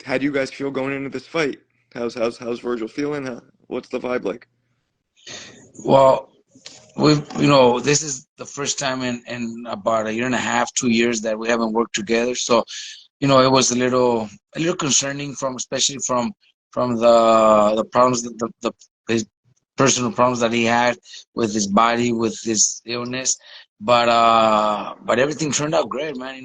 how do you guys feel going into this fight? How's Virgil feeling? What's the vibe like? Well, this is the first time in about a year and a half, 2 years that we haven't worked together. So, it was a little concerning especially from the problems his personal problems that he had with his body, with his illness. But everything turned out great, man.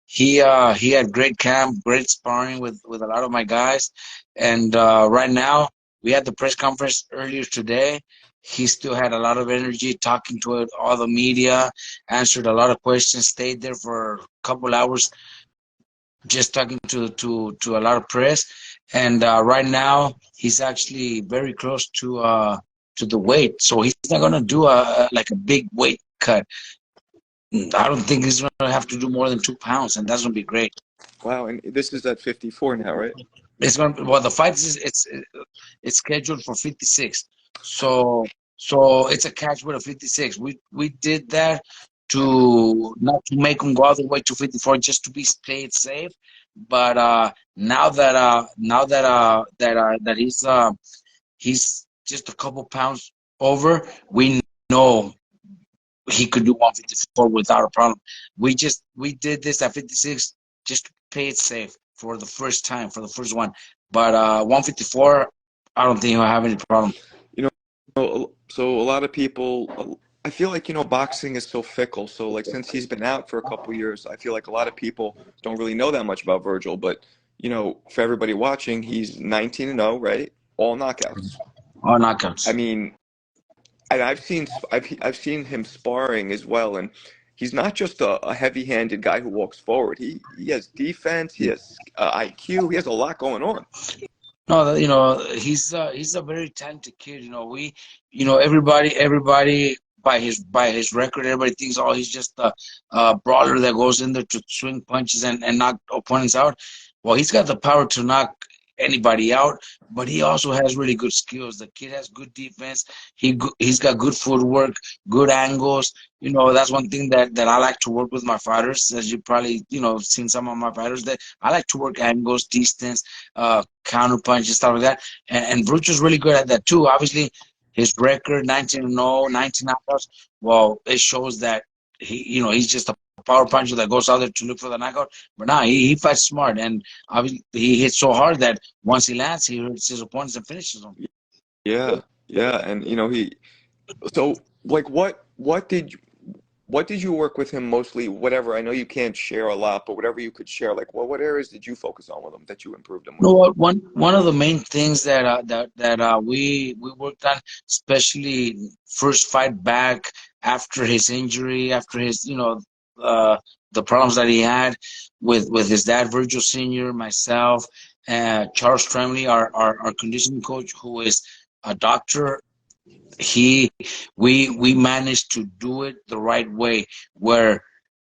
He had great camp, great sparring with a lot of my guys. And right now, we had the press conference earlier today. He still had a lot of energy talking to all the media, answered a lot of questions, stayed there for a couple hours just talking to a lot of press. And right now, he's actually very close to the weight. So he's not going to do like a big weight cut. I don't think he's going to have to do more than 2 pounds, and that's going to be great. Wow, and this is at 54 now, right? Well, the fight is it's scheduled for 56. So it's a catch with a 56. We did that to not to make him go all the way to 54 just to be stayed safe. But now that he's just a couple pounds over, we know he could do 154 without a problem. We did this at 56 just to play it safe for the first time, for the first one. But 154, I don't think he'll have any problem. You know, so a lot of people, I feel like, boxing is so fickle. So, like, since he's been out for a couple years, I feel like a lot of people don't really know that much about Virgil. But, for everybody watching, he's 19-0, right? All knockouts. All knockouts. I mean, and I've seen him sparring as well, and he's not just a heavy-handed guy who walks forward. He has defense, he has IQ, he has a lot going on. No, he's a very talented kid. Everybody by his record, everybody thinks, oh, he's just a brawler that goes in there to swing punches and knock opponents out. Well, he's got the power to knock anybody out, but he also has really good skills. The kid has good defense. He's got good footwork, good angles. That's one thing that I like to work with my fighters. As you probably seen some of my fighters, that I like to work angles, distance, counter punches, stuff like that. And Brucho's really good at that too. Obviously, his record 19-0, 19 knockouts. Well, it shows that he's just a power puncher that goes out there to look for the knockout. But now he fights smart, and obviously he hits so hard that once he lands, he hurts his opponents and finishes them. Yeah, yeah, and he. So, like, what did you work with him mostly? Whatever. I know you can't share a lot, but whatever you could share, like, what areas did you focus on with him that you improved him with? One of the main things that we worked on, especially first fight back after his injury, after his the problems that he had with his dad, Vergil Senior, myself, Charles Tremley, our conditioning coach, who is a doctor. We managed to do it the right way, where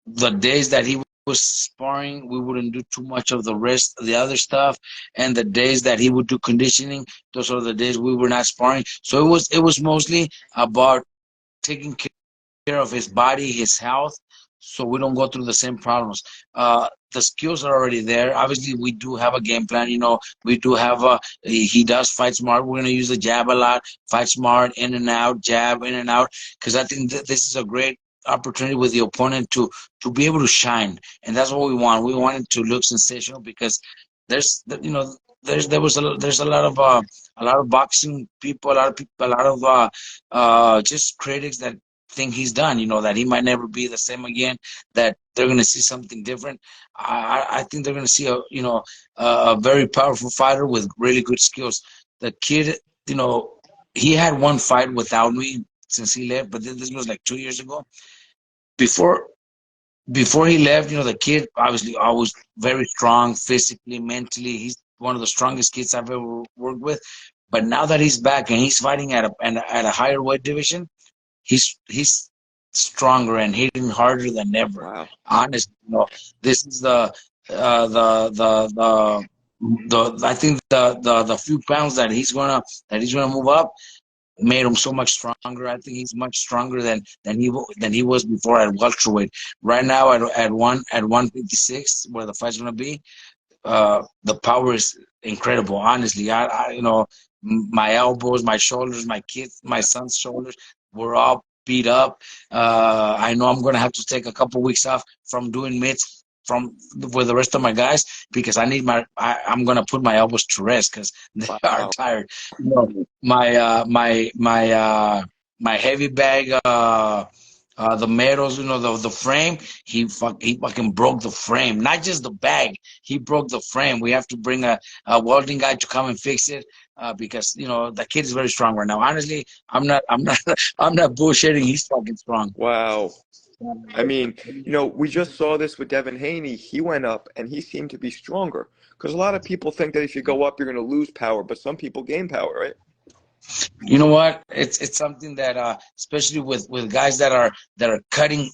the days that he was sparring, we wouldn't do too much of the other stuff, and the days that he would do conditioning, those are the days we were not sparring. So it was mostly about taking care of his body, his health, so we don't go through the same problems. The skills are already there. Obviously, we do have a game plan. We do have he does fight smart. We're going to use the jab a lot, fight smart, in and out, jab, in and out, because I think this is a great opportunity with the opponent to be able to shine, and that's what we want. We want it to look sensational, because there's you know there's a lot of boxing people, a lot of just critics that think he's done, that he might never be the same again, that they're going to see something different. I think they're going to see a very powerful fighter with really good skills. The kid, he had one fight without me since he left, but this was like 2 years ago. Before before he left, the kid obviously always very strong physically, mentally. He's one of the strongest kids I've ever worked with. But now that he's back and he's fighting at a higher weight division, he's stronger and hitting harder than ever. Wow. Honestly, this is the I think the few pounds that he's gonna move up made him so much stronger. I think he's much stronger than he was before at welterweight. Right now at 156, where the fight's gonna be, the power is incredible. Honestly, you know, my elbows, my shoulders, my kids, my son's shoulders were all beat up. I know I'm gonna have to take a couple weeks off from doing mitts from with the rest of my guys because I'm gonna put my elbows to rest because they are Wow. tired. You know, my heavy bag. The metals, you know, the frame, he fucking broke the frame. Not just the bag, he broke the frame. We have to bring a welding guy to come and fix it because you know the kid is very strong right now. Honestly, I'm not I'm not bullshitting. He's fucking strong. Wow. I mean, we just saw this with Devin Haney. He went up and he seemed to be stronger. Because a lot of people think that if you go up, you're going to lose power, but some people gain power, right? You know what? It's something that especially with guys that are cutting,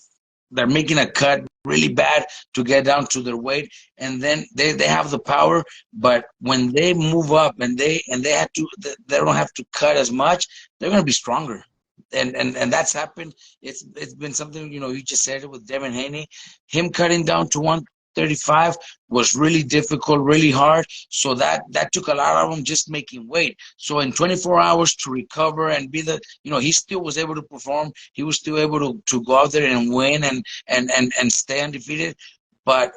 they're making a cut really bad to get down to their weight, and then they have the power, but when they move up and they don't have to cut as much, they're gonna be stronger. And that's happened. It's been something, you know, you just said it with Devin Haney. Him cutting down to 135 was really difficult, really hard. So that took a lot of him just making weight. So in 24 hours to recover and be you know, he still was able to perform. He was still able to go out there and win and stay undefeated, but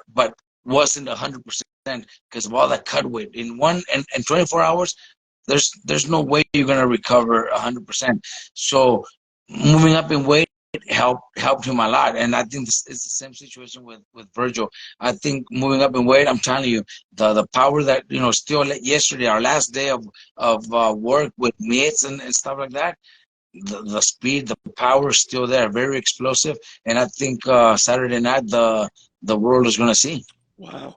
wasn't 100% because of all that cut weight in and 24 hours. There's no way you're gonna recover 100%. So moving up in weight helped him a lot, and I think this is the same situation with Vergil. I think moving up in weight, I'm telling you, the power that, you know, still yesterday, our last day of work with meets and stuff like that, the speed, the power is still there, very explosive, and I think Saturday night the world is gonna see. Wow.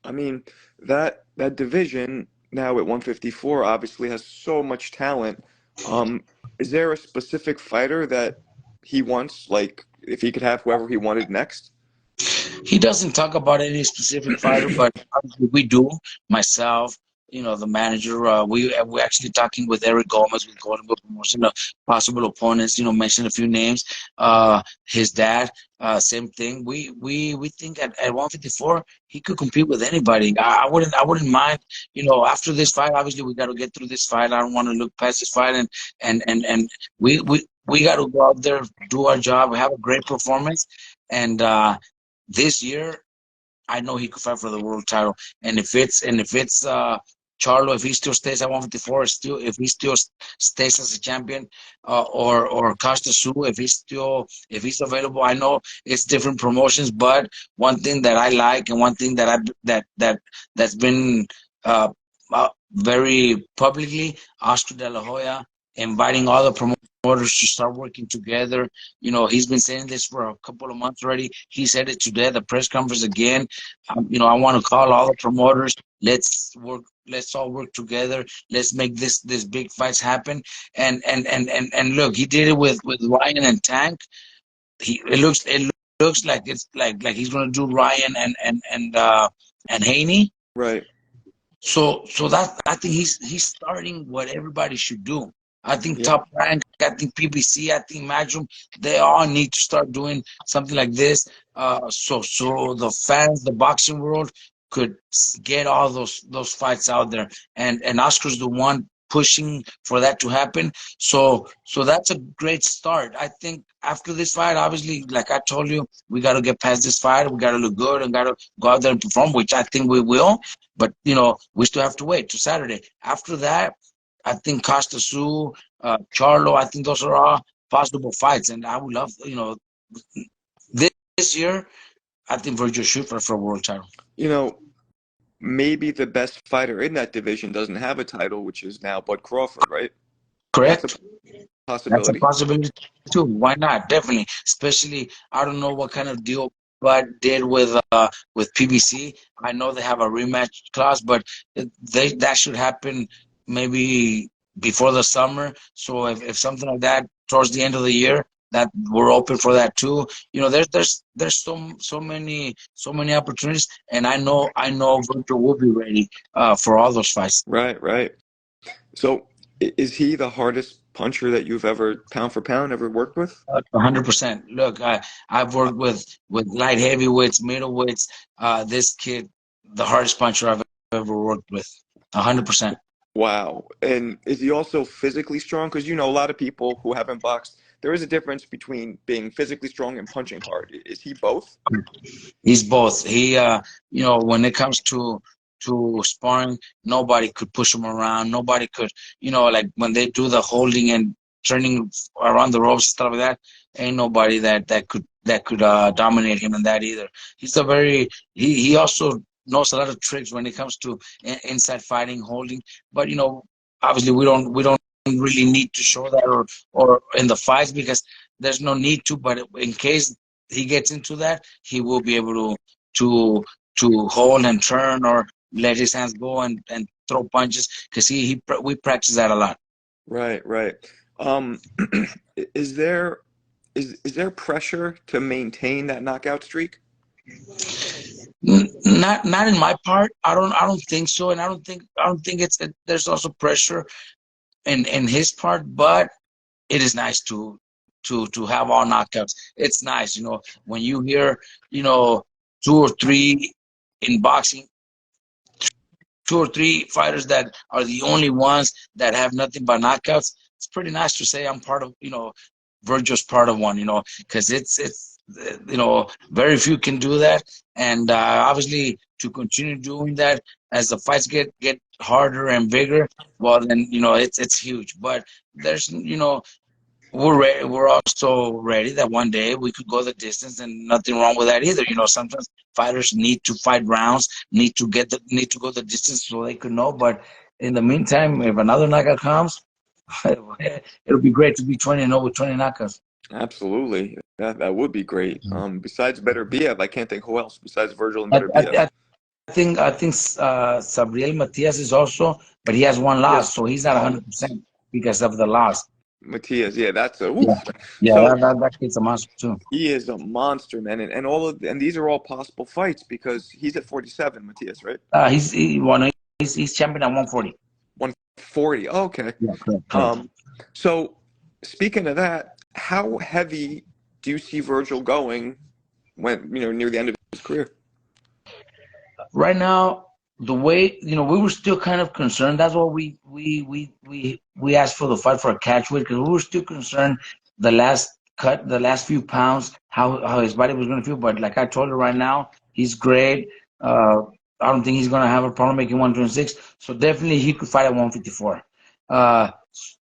I mean, that division now at 154 obviously has so much talent. Um, is there a specific fighter that he wants, like if he could have whoever he wanted next? He doesn't talk about any specific fighter, but obviously we do. Myself, you know, the manager. We're actually talking with Eric Gomez with Golden Boy Promotion of possible opponents. You know, mentioned a few names. His dad, same thing. We think at 154 he could compete with anybody. I wouldn't mind. You know, after this fight, obviously we got to get through this fight. I don't want to look past this fight, and we got to go out there, do our job, have a great performance, and this year, I know he could fight for the world title. And if it's Charlo, if he still stays at 154, still if he still stays as a champion, or Costa Su, if he's available. I know it's different promotions, but one thing that I like and one thing that that's been very publicly, Oscar De La Hoya inviting all the promoters to start working together. You know, he's been saying this for a couple of months already. He said it today at the press conference again. You know, I want to call all the promoters. Let's work. Let's all work together. Let's make this big fights happen. And look, he did it with Ryan and Tank. It looks like it's like he's gonna do Ryan and Haney. Right. So that I think he's starting what everybody should do. I think Yeah. Top Rank, I think PBC, I think Matchroom, they all need to start doing something like this. So the fans, the boxing world could get all those fights out there, and Oscar's the one pushing for that to happen. So that's a great start. I think after this fight, obviously, like I told you, we got to get past this fight. We got to look good and got to go out there and perform, which I think we will. But you know, we still have to wait to Saturday. After that, I think Costa Su, Charlo, I think those are all possible fights, and I would love, you know, this year, I think Vergil shoot for a world title. You know, maybe the best fighter in that division doesn't have a title, which is now Bud Crawford, right? That's a Correct? That's a possibility. possibility too. Why not? Definitely. Especially, I don't know what kind of deal Bud did with PBC. I know they have a rematch clause, but that should happen maybe before the summer. So if something like that towards the end of the year, that we're open for that too. You know, there's so many opportunities, and I know Victor will be ready for all those fights. Right, right. So is he the hardest puncher that you've ever pound for pound ever worked with? 100%. Look, I've worked with light heavyweights, middleweights. This kid, the hardest puncher I've ever worked with. 100%. Wow. And is he also physically strong? Because, a lot of people who haven't boxed, there is a difference between being physically strong and punching hard. Is he both? He's both. When it comes to sparring, nobody could push him around. Nobody could, like when they do the holding and turning around the ropes and stuff like that. Ain't nobody that could dominate him in that either. He's a very he also knows a lot of tricks when it comes to inside fighting, holding. But obviously we don't really need to show that or in the fights because there's no need to. But in case he gets into that, he will be able to hold and turn or let his hands go and throw punches because we practice that a lot. Right, right. Um, is there is there pressure to maintain that knockout streak? Not in my part. I don't think so, and I don't think there's also pressure in his part, but it is nice to have all knockouts. It's nice, when you hear, you know, two or three in boxing, two or three fighters that are the only ones that have nothing but knockouts. It's pretty nice to say I'm part of, Virgil's part of one, because very few can do that, and obviously to continue doing that as the fights get harder and bigger, well then it's huge. But there's we're ready, we're also ready that one day we could go the distance, and nothing wrong with that either. Sometimes fighters need to fight rounds, need to go the distance so they could know. But in the meantime, if another knockout comes, it'll be great to be 20-0 with 20 knockouts. Absolutely. That would be great. Besides Better Biev, I can't think who else besides Virgil and I, Better I, Biev. I think Sabriel Matias is also, but he has one Yes. loss, so he's not 100% because of the loss. Matias, yeah, that's a Yeah, oof. yeah, So that kid's a monster too. he is a monster, man, and these are all possible fights because he's at 47, Matias, right? He's champion at 140. 140. Oh, okay. Yeah, correct, correct. Um, so speaking of that, how heavy do you see Virgil going when, near the end of his career? Right now, the way we were still kind of concerned. That's why we asked for the fight for a catch weight because we were still concerned the last few pounds, how his body was going to feel. But like I told you right now, he's great. I don't think he's going to have a problem making 126. So definitely he could fight at 154. Uh,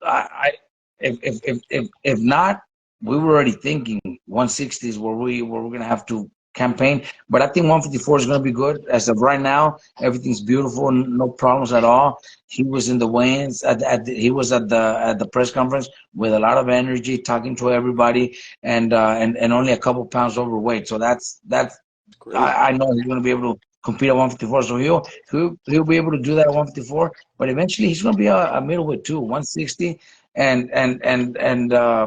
I if not, we were already thinking 160 is where we're going to have to campaign. But I think 154 is going to be good. As of right now, everything's beautiful, no problems at all. He was in the weigh-ins. He was at the press conference with a lot of energy, talking to everybody, and only a couple pounds overweight. So that's Great. I know he's going to be able to compete at 154. So he'll be able to do that at 154. But eventually he's going to be a middleweight too, 160. And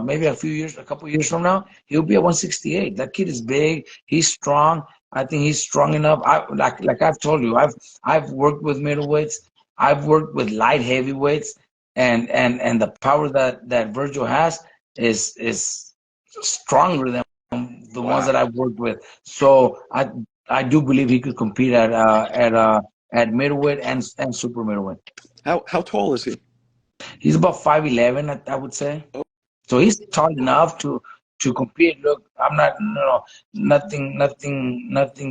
maybe a couple years from now, he'll be at 168. That kid is big. He's strong. I think he's strong enough. Like I've told you, I've worked with middleweights. I've worked with light heavyweights, and the power that Virgil has is stronger than the ones Wow. that I've worked with. So I do believe he could compete at middleweight and super middleweight. How tall is he? He's about 5'11", I would say. Oh, So he's tall enough to compete. Look, I'm not, nothing, against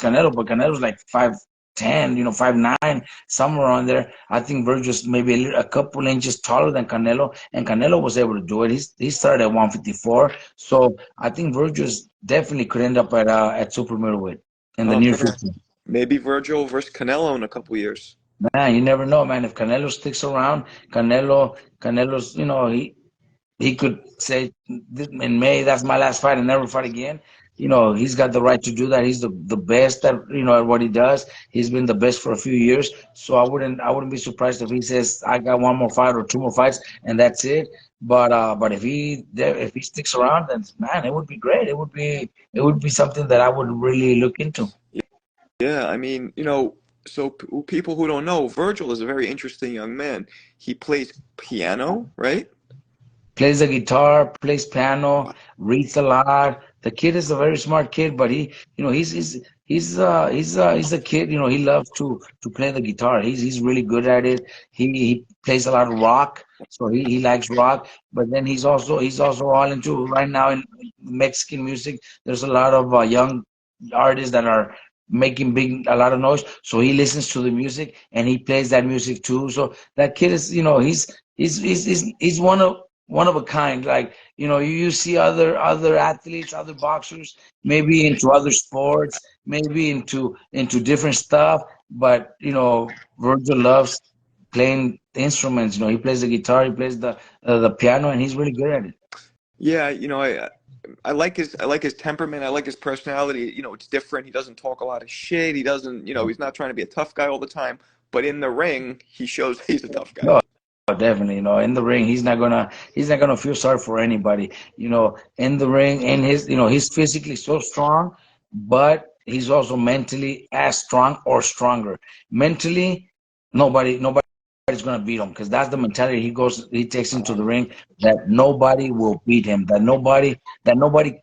Canelo, but Canelo's like 5'10", 5'9", somewhere on there. I think Virgil's maybe a couple inches taller than Canelo, and Canelo was able to do it. He started at 154, so I think Virgil's definitely could end up at super middleweight in the near future. maybe Virgil versus Canelo in a couple years. Man, you never know, man. If Canelo sticks around, Canelo's, he could say in May, that's my last fight and never fight again. He's got the right to do that. He's the best at what he does. He's been the best for a few years. So I wouldn't be surprised if he says I got one more fight or two more fights and that's it. But if he sticks around, then man, it would be great. It would be something that I would really look into. Yeah, I mean, so people who don't know, Virgil is a very interesting young man. He plays piano, right? Plays the guitar, plays piano, reads a lot. The kid is a very smart kid, but he's He's a kid, you know, he loves to play the guitar. He's really good at it. He plays a lot of rock, so he likes rock. But then he's also all into right now in Mexican music. There's a lot of young artists that are making big a lot of noise. So he listens to the music and he plays that music too. So that kid is, you know, he's one of a kind. Like, you know, you see other athletes, other boxers, maybe into other sports, maybe into different stuff. But you know, Virgil loves playing instruments. You know, he plays the guitar, he plays the piano, and he's really good at it. Yeah, I like his temperament. I like his personality. It's different. He doesn't talk a lot of shit. He doesn't, he's not trying to be a tough guy all the time. But in the ring, he shows he's a tough guy. No, definitely. You know, in the ring, he's not gonna feel sorry for anybody. You know, in the ring, in his, you know, he's physically so strong, but he's also mentally as strong or stronger. Mentally, nobody's gonna beat him because that's the mentality he takes into the ring, that nobody will beat him, that nobody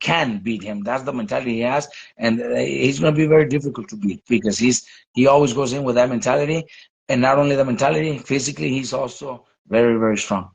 can beat him. That's the mentality he has, and he's gonna be very difficult to beat because he always goes in with that mentality, and not only the mentality, physically, he's also very, very strong.